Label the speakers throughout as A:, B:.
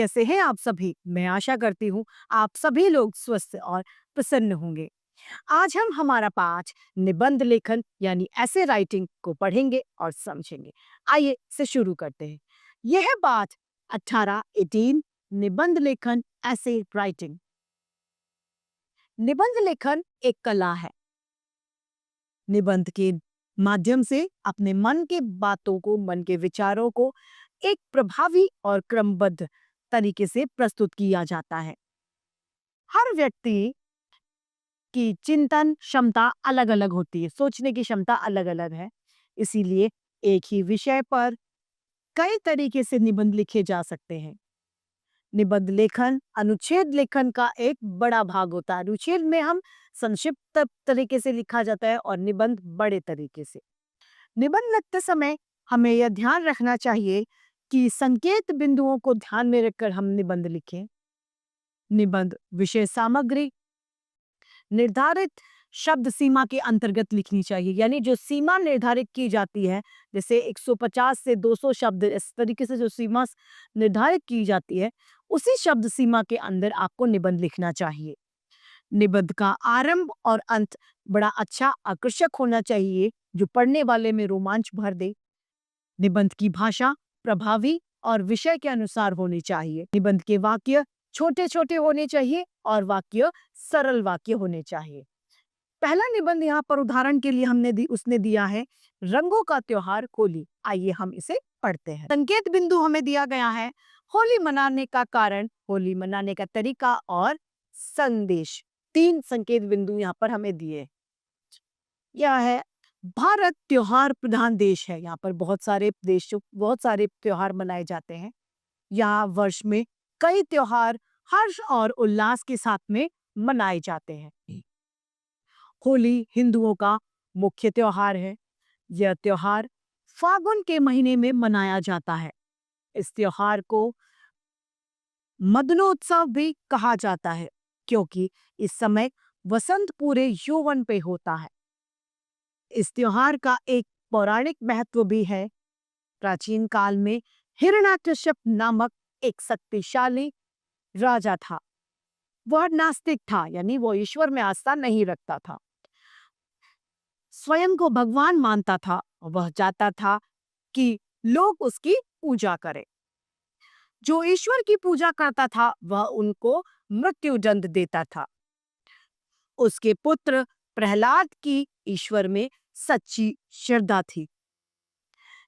A: कैसे हैं आप सभी? मैं आशा करती हूँ आप सभी लोग स्वस्थ और प्रसन्न होंगे। आज हम हमारा पाठ निबंध लेखन यानी ऐसे राइटिंग को पढ़ेंगे और समझेंगे। आइए इसे शुरू करते हैं। यह है पाठ 18 निबंध लेखन ऐसे राइटिंग। निबंध लेखन एक कला है। निबंध के माध्यम से अपने मन के बातों को, मन के विचारों को एक प्रभावी और क्रमबद्ध तरीके से प्रस्तुत किया जाता है। हर व्यक्ति की चिंतन क्षमता अलग-अलग होती है, सोचने की क्षमता अलग-अलग है। इसीलिए एक ही विषय पर कई तरीके से निबंध लिखे जा सकते हैं। निबंध लेखन अनुच्छेद लेखन का एक बड़ा भाग होता है। अनुच्छेद में हम संक्षिप्त तरीके से लिखा जाता है और निबंध बड़े तरीके से। निबंध लिखते समय हमें यह ध्यान रखना चाहिए कि संकेत बिंदुओं को ध्यान में रखकर हम निबंध लिखें। निबंध विषय सामग्री निर्धारित शब्द सीमा के अंतर्गत लिखनी चाहिए, यानी जो सीमा निर्धारित की जाती है, जैसे 150 से 200 शब्द, इस तरीके से जो सीमा निर्धारित की जाती है, उसी शब्द सीमा के अंदर आपको निबंध लिखना चाहिए। निबंध का आरंभ और अंत बड़ा अच्छा आकर्षक होना चाहिए, जो पढ़ने वाले में रोमांच भर दे। निबंध की भाषा प्रभावी और विषय के अनुसार होनी चाहिए। निबंध के वाक्य छोटे-छोटे होने चाहिए और वाक्य सरल वाक्य होने चाहिए। पहला निबंध यहाँ पर उदाहरण के लिए उसने दिया है रंगों का त्योहार होली। आइए हम इसे पढ़ते हैं। संकेत बिंदु हमें दिया गया है होली मनाने का कारण, होली मनाने का तरीका और संदेश। 3 संकेत बिंदु यहाँ पर हमें दिए। यह है भारत त्योहार प्रधान देश है। यहाँ पर बहुत सारे त्योहार मनाए जाते हैं। यहाँ वर्ष में कई त्योहार हर्ष और उल्लास के साथ में मनाए जाते हैं। होली हिंदुओं का मुख्य त्योहार है। यह त्योहार फागुन के महीने में मनाया जाता है। इस त्योहार को मदनोत्सव भी कहा जाता है, क्योंकि इस समय वसंत पूरे यौवन पे होता है। इस त्योहार का एक पौराणिक महत्व भी है। प्राचीन काल में हिरण्याकश्यप नामक एक शक्तिशाली राजा था। वह नास्तिक था, यानी वो ईश्वर में आस्था नहीं रखता था। स्वयं को भगवान मानता था। वह चाहता था कि लोग उसकी पूजा करें। जो ईश्वर की पूजा करता था वह उनको मृत्युदंड देता था। उसके पुत्र प्रहलाद की ईश्वर में सच्ची श्रद्धा थी।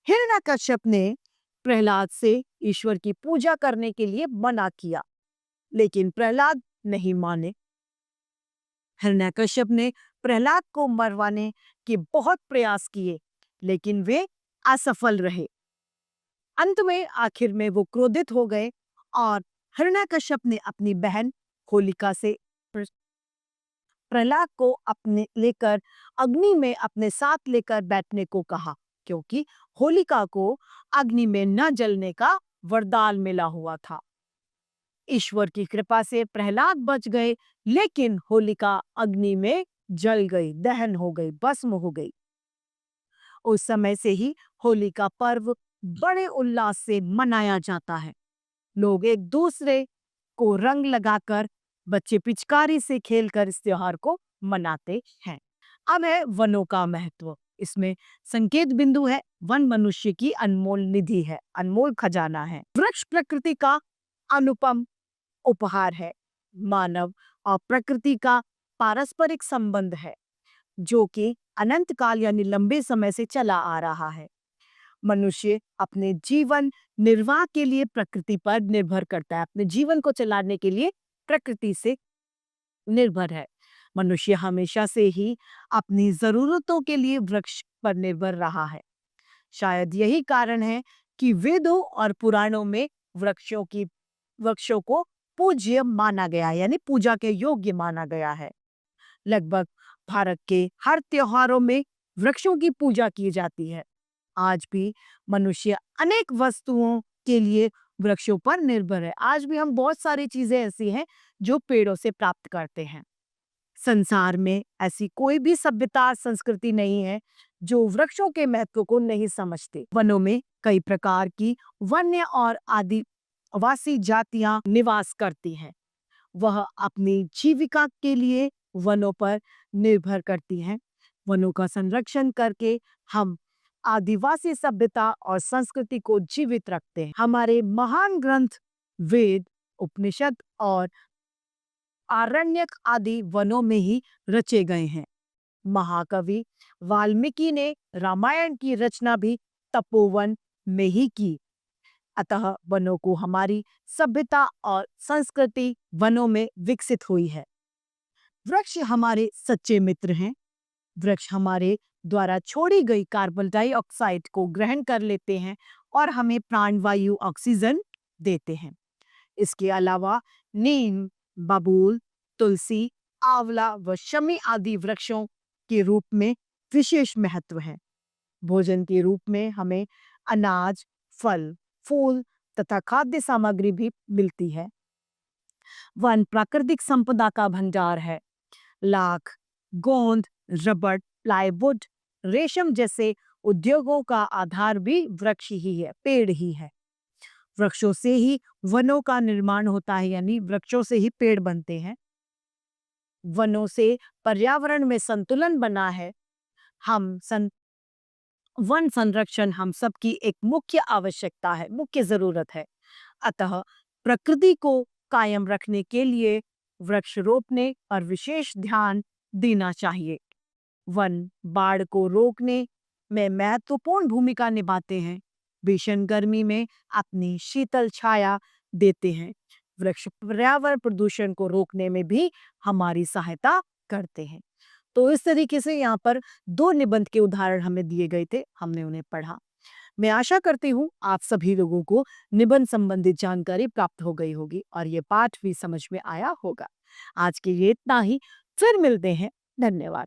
A: हिरण्याकश्यप ने प्रहलाद से ईश्वर की पूजा करने के लिए मना किया, लेकिन प्रहलाद नहीं माने। हिरण्याकश्यप ने प्रहलाद को मरवाने के बहुत प्रयास किए, लेकिन वे असफल रहे। अंत में आखिर में वो क्रोधित हो गए और हिरण्याकश्यप ने अपनी बहन होलिका से प्रहलाद को अग्नि में अपने साथ लेकर बैठने को कहा, क्योंकि होलिका को अग्नि में न जलने का वरदान मिला हुआ था। ईश्वर की कृपा से प्रहलाद बच गए, लेकिन होलिका अग्नि में जल गई, दहन हो गई, भस्म हो गई। उस समय से ही होली का पर्व बड़े उल्लास से मनाया जाता है। लोग एक दूसरे को रंग लगाकर, बच्चे पिचकारी से खेलकर इस त्योहार को मनाते हैं। अब है वनों का महत्व। इसमें संकेत बिंदु है वन मनुष्य की अनमोल निधि है, अनमोल खजाना है। वृक्ष प्रकृति का अनुपम उपहार है। मानव और प्रकृति का पारस्परिक संबंध है, जो कि अनंत काल यानी लंबे समय से चला आ रहा है। मनुष्य अपने जीवन निर्वाह के लिए प्रकृति पर निर्भर करता है। अपने जीवन को चलाने के लिए प्रकृति से निर्भर है। मनुष्य हमेशा से ही अपनी जरूरतों के लिए वृक्ष पर निर्भर रहा है। शायद यही कारण है कि वेदों और पुराणों में वृक्षों को पूज्य माना गया, यानी पूजा के योग्य माना गया है। लगभग भारत के हर त्योहारों में वृक्षों की पूजा की जाती है। आज भी मनुष्य अनेक वस्तुओं के लिए वृक्षों पर निर्भर है। आज भी हम बहुत सारी चीजें ऐसी हैं जो पेड़ों से प्राप्त करते हैं। संसार में ऐसी कोई भी सभ्यता संस्कृति नहीं है जो वृक्षों के महत्व को नहीं समझते। वनों में कई प्रकार की वन्य और आदि वासी जातियां निवास करती हैं। वह अपनी जीविका के लिए वनों पर निर्भर करती हैं। वनों का संरक्षण करके हम आदिवासी सभ्यता और संस्कृति को जीवित रखते हैं। हमारे महान ग्रंथ वेद, उपनिषद और आरण्यक आदि वनों में ही रचे गए हैं। महाकवि वाल्मीकि ने रामायण की रचना भी तपोवन में ही की। अतः वनों को हमारी सभ्यता और संस्कृति वनों में विकसित हुई है। वृक्ष हमारे सच्चे मित्र हैं। वृक्ष हमारे द्वारा छोड़ी गई कार्बन डाइऑक्साइड को ग्रहण कर लेते हैं और हमें प्राणवायु ऑक्सीजन देते हैं। इसके अलावा नीम, बबूल, तुलसी, आंवला व शमी आदि वृक्षों के रूप में विशेष महत्व है। भोजन के रूप में हमें अनाज, फल, फूल तथा खाद्य सामग्री भी मिलती है। वन प्राकृतिक संपदा का भंडार है। लाख, गोंद, रबड़, प्लाईवुड, रेशम जैसे उद्योगों का आधार भी वृक्ष ही है, पेड़ ही है। वृक्षों से ही वनों का निर्माण होता है, यानी वृक्षों से ही पेड़ बनते हैं। वनों से पर्यावरण में संतुलन बना है। वन संरक्षण हम सबकी एक मुख्य आवश्यकता है, मुख्य जरूरत है। अतः प्रकृति को कायम रखने के लिए वृक्ष रोपने पर विशेष ध्यान देना चाहिए। वन बाढ़ को रोकने में महत्वपूर्ण भूमिका निभाते हैं। भीषण गर्मी में अपनी शीतल छाया देते हैं। वृक्ष पर्यावरण प्रदूषण को रोकने में भी हमारी सहायता करते हैं। तो इस तरीके से यहाँ पर 2 निबंध के उदाहरण हमें दिए गए थे, हमने उन्हें पढ़ा। मैं आशा करती हूँ आप सभी लोगों को निबंध संबंधित जानकारी प्राप्त हो गई होगी और ये पाठ भी समझ में आया होगा। आज के लिए इतना ही, फिर मिलते हैं। धन्यवाद।